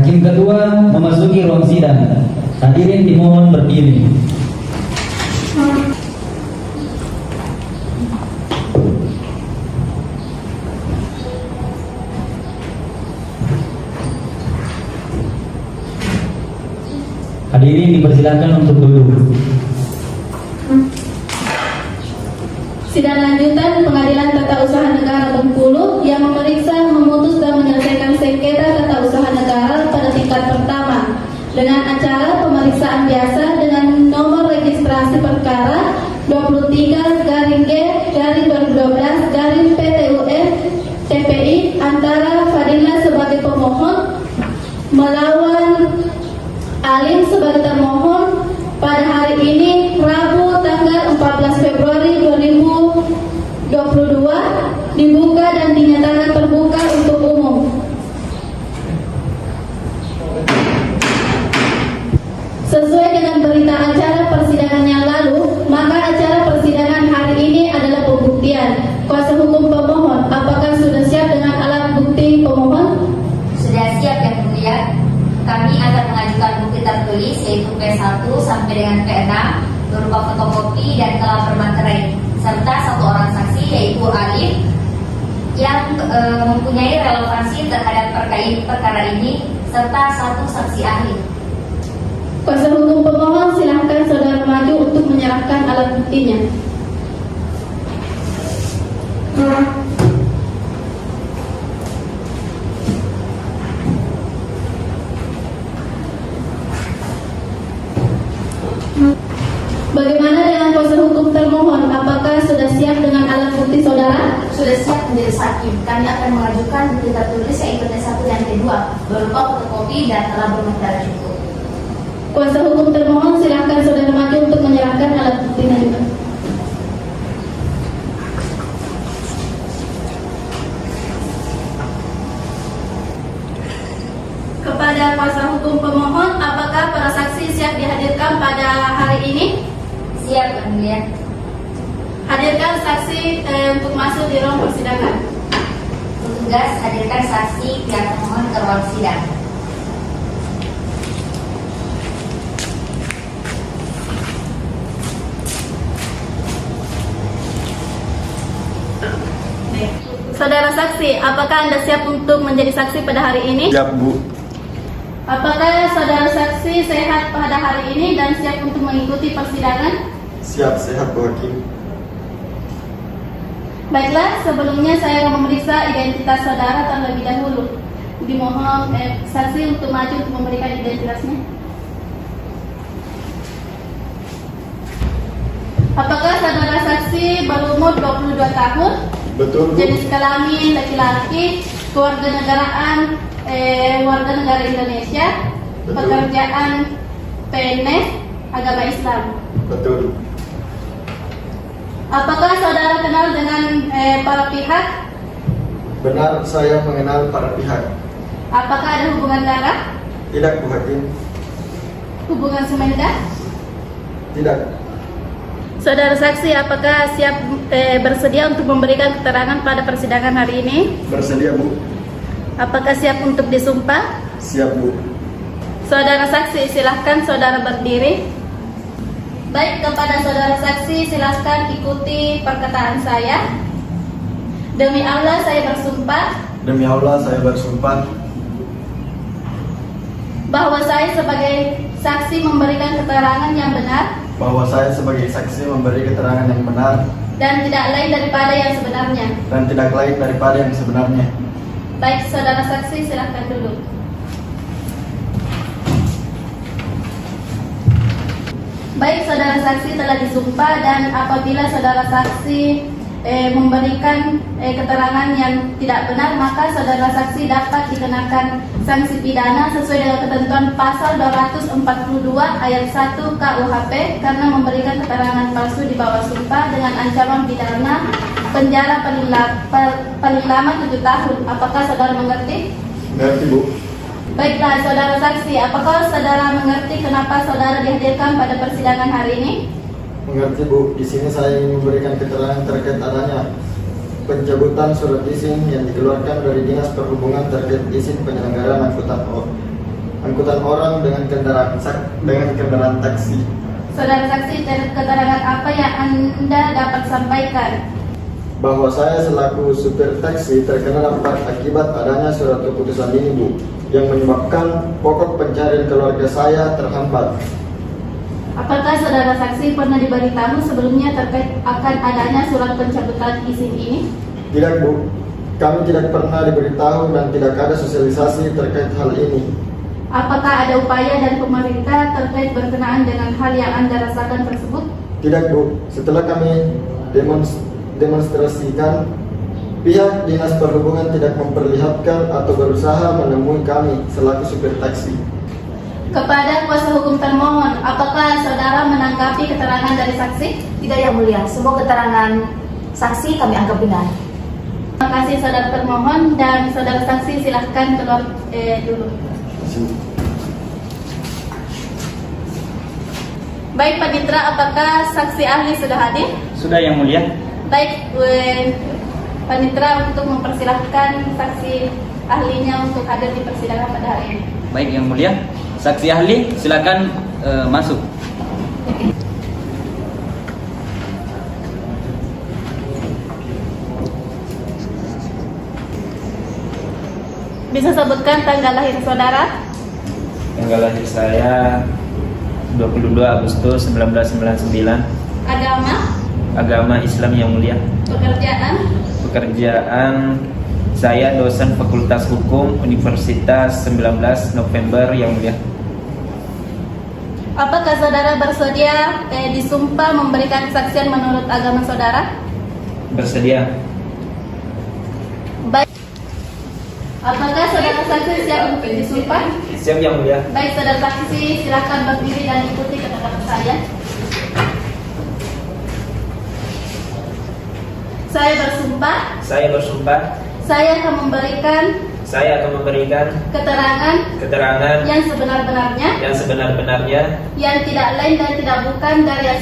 Hakim ketua memasuki ruang sidang. Hadirin dimohon berdiri. Hadirin dipersilakan untuk duduk. Sidang lanjutan Pengadilan Tata Usaha Negara Bengkulu yang memeriksa, memutus dan menyelesaikan sengketa tata usaha negara pada tingkat pertama dengan acara pemeriksaan biasa dengan nomor registrasi perkara 23-G-2012-PTUF TPI antara Fadila sebagai pemohon melawan Alim sebagai termohon pada hari ini Rabu tanggal 14 Februari 2022 dibuka dan dinyatakan terbuka untuk umum. Sesuai dengan berita acara persidangan yang lalu, maka acara persidangan hari ini adalah pembuktian. Kuasa hukum pemohon, apakah sudah siap dengan alat bukti pemohon? Sudah siap yang mulia. Kami akan mengajukan bukti tertulis yaitu P1 sampai dengan P6 berupa fotokopi dan telah bermaterai serta satu orang saksi yaitu Alif yang mempunyai relevansi terhadap perkara ini serta satu saksi ahli. Kuasa hukum pemohon, silahkan saudara maju untuk menyerahkan alat buktinya. Bagaimana dengan kuasa hukum termohon? Apakah sudah siap dengan alat bukti saudara? Sudah siap menjadi hakim. Kami akan mengajukan bukti tertulis yaitu P1 dan P2 berupa fotokopi dan telah bermaterai cukup. Kuasa hukum termohon, silahkan saudara maju untuk menyerahkan alat buktinya juga. Kepada kuasa hukum pemohon, apakah para saksi siap dihadirkan pada hari ini? Siap yang mulia. Hadirkan saksi untuk masuk di ruang persidangan. Petugas hadirkan saksi pihak pemohon ke ruang sidang. Saudara saksi, apakah Anda siap untuk menjadi saksi pada hari ini? Siap, Bu. Apakah saudara saksi sehat pada hari ini dan siap untuk mengikuti persidangan? Siap, sehat, Bu Hakim. Baiklah, sebelumnya saya memeriksa identitas saudara terlebih dahulu. Dimohon saksi untuk maju untuk memberikan identitasnya. Apakah saudara saksi berumur 22 tahun? Betul, Bu. Jenis kelamin laki-laki, kewarganegaraan warga negara Indonesia, Betul. pekerjaan PNS, agama Islam. Betul. Apakah saudara kenal dengan para pihak? Benar, saya mengenal para pihak. Apakah ada hubungan darah? Tidak, Bu Hakim. Hubungan semenda? Tidak. Saudara saksi, apakah siap bersedia untuk memberikan keterangan pada persidangan hari ini? Bersedia, Bu. Apakah siap untuk disumpah? Siap, Bu. Saudara saksi, silahkan saudara berdiri. Baik, kepada saudara saksi, silahkan ikuti perkataan saya. Demi Allah, saya bersumpah Demi Allah, saya bersumpah bahwa saya sebagai saksi memberikan keterangan yang benar bahwa saya sebagai saksi memberi keterangan yang benar dan tidak lain daripada yang sebenarnya. dan tidak lain daripada yang sebenarnya. Baik, saudara saksi, silahkan duduk. Baik, saudara saksi telah disumpah dan apabila saudara saksi memberikan keterangan yang tidak benar, maka saudara saksi dapat dikenakan sanksi pidana sesuai dengan ketentuan pasal 242 ayat 1 KUHP karena memberikan keterangan palsu di bawah sumpah dengan ancaman pidana penjara paling lama 7 tahun. Apakah saudara mengerti? Mengerti, Bu. Baiklah, saudara saksi, apakah saudara mengerti kenapa saudara dihadirkan pada persidangan hari ini? Mengerti, Bu. Di sini saya ingin memberikan keterangan terkait adanya pencabutan surat izin yang dikeluarkan dari Dinas Perhubungan terkait izin penyelenggaraan angkutan angkutan orang dengan kendaraan taksi. Saudara saksi, keterangan apa yang Anda dapat sampaikan? Bahwa saya selaku supir taksi terkena dampak akibat adanya surat keputusan ini, Bu, yang menyebabkan pokok pencarian keluarga saya terhambat. Apakah saudara saksi pernah diberitahu sebelumnya terkait akan adanya surat pencabutan izin ini? Tidak, Bu. Kami tidak pernah diberitahu dan tidak ada sosialisasi terkait hal ini. Apakah ada upaya dari pemerintah terkait berkenaan dengan hal yang Anda rasakan tersebut? Tidak, Bu. Setelah kami demonstrasikan, pihak Dinas Perhubungan tidak memperlihatkan atau berusaha menemui kami selaku supir taksi. Kepada kuasa hukum termohon, apakah saudara menanggapi keterangan dari saksi? Tidak yang mulia, semua keterangan saksi kami anggap benar. Terima kasih saudara termohon, dan saudara saksi silahkan keluar dulu. Baik Pak Ditra, apakah saksi ahli sudah hadir? Sudah yang mulia. Baik, Pak Ditra untuk mempersilahkan saksi ahlinya untuk hadir di persidangan pada hari ini. Baik yang mulia. Saksi ahli silakan masuk. Bisa sebutkan tanggal lahir saudara? Tanggal lahir saya 22 Agustus 1999. Agama? Agama Islam yang mulia. Pekerjaan saya dosen Fakultas Hukum Universitas 19 November yang mulia. Apakah saudara bersedia disumpah memberikan kesaksian menurut agama saudara? Bersedia. Baik. Apakah saudara saksi siap untuk disumpah? Siap yang mulia. Baik, saudara saksi silakan berdiri dan ikuti kata-kata saya. Saya bersumpah. Saya bersumpah. Saya akan memberikan keterangan yang sebenar-benarnya, yang tidak lain dan tidak bukan dari yang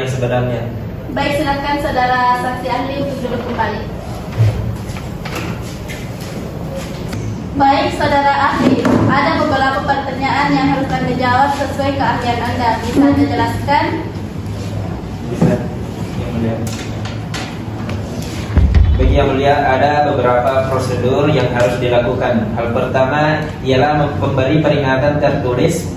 sebenarnya. Baik, silakan saudara saksi ahli untuk duduk kembali. Baik, saudara ahli, ada beberapa pertanyaan yang harus Anda jawab sesuai keahlian Anda. Bisa Anda jelaskan? Bisa yang mulia. Bagi yang mulia, ada beberapa prosedur yang harus dilakukan. Hal pertama ialah memberi peringatan tertulis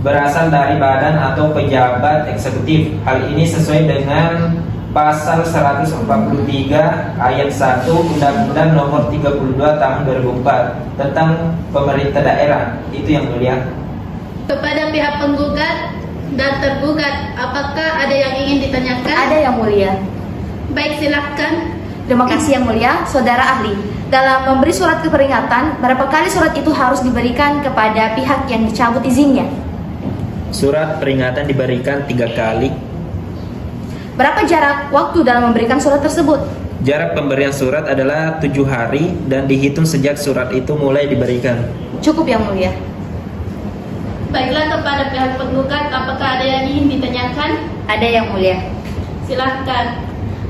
berasal dari badan atau pejabat eksekutif. Hal ini sesuai dengan Pasal 143 ayat 1 Undang-Undang Nomor 32 Tahun 2004 tentang pemerintah daerah. Itu yang mulia. Kepada pihak penggugat dan tergugat, apakah ada yang ingin ditanyakan? Ada yang mulia. Baik, silakan. Terima kasih yang mulia, saudara ahli. Dalam memberi surat keperingatan, berapa kali surat itu harus diberikan kepada pihak yang dicabut izinnya? Surat peringatan diberikan 3 kali. Berapa jarak waktu dalam memberikan surat tersebut? Jarak pemberian surat adalah 7 hari dan dihitung sejak surat itu mulai diberikan. Cukup yang mulia. Baiklah, kepada pihak penggugat, apakah ada yang ingin ditanyakan? Ada yang mulia. Silahkan.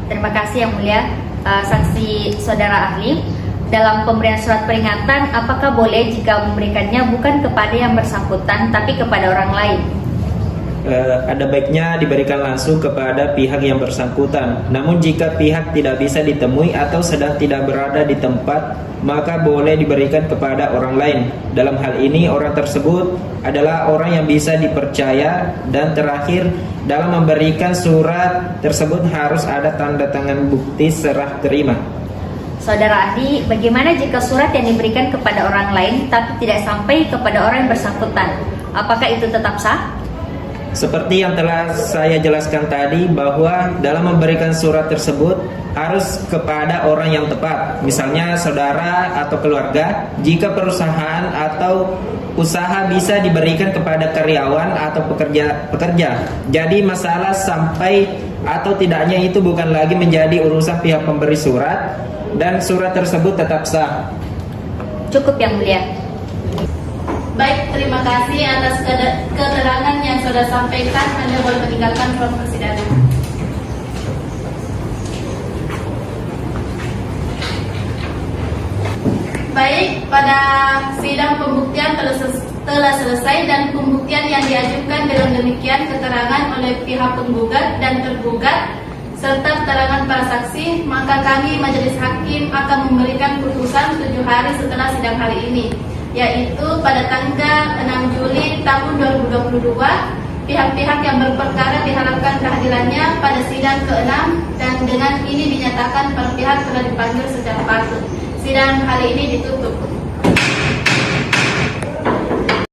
Terima kasih yang mulia. Saksi saudara ahli, dalam pemberian surat peringatan, apakah boleh jika memberikannya bukan kepada yang bersangkutan tapi kepada orang lain? Ada baiknya diberikan langsung kepada pihak yang bersangkutan. Namun jika pihak tidak bisa ditemui atau sedang tidak berada di tempat, maka boleh diberikan kepada orang lain. Dalam hal ini orang tersebut adalah orang yang bisa dipercaya. Dan terakhir, dalam memberikan surat tersebut harus ada tanda tangan bukti serah terima. Saudara ahli, bagaimana jika surat yang diberikan kepada orang lain tapi tidak sampai kepada orang yang bersangkutan? Apakah itu tetap sah? Seperti yang telah saya jelaskan tadi, bahwa dalam memberikan surat tersebut harus kepada orang yang tepat, misalnya saudara atau keluarga. Jika perusahaan atau usaha bisa diberikan kepada karyawan atau pekerja. Jadi masalah sampai atau tidaknya itu bukan lagi menjadi urusan pihak pemberi surat, dan surat tersebut tetap sah. Cukup yang mulia. Baik, terima kasih atas keterangan yang sudah sampaikan. Anda boleh meninggalkan ruang persidangan. Baik, pada sidang pembuktian telah selesai dan pembuktian yang diajukan dengan demikian keterangan oleh pihak penggugat dan tergugat serta keterangan para saksi, maka kami Majelis Hakim akan memberikan putusan 7 hari setelah sidang hari ini, yaitu pada tanggal 6 Juli tahun 2022. Pihak-pihak yang berperkara diharapkan kehadirannya pada sidang ke-6 dan dengan ini dinyatakan para pihak telah dipanggil secara patut. Sidang hari ini ditutup.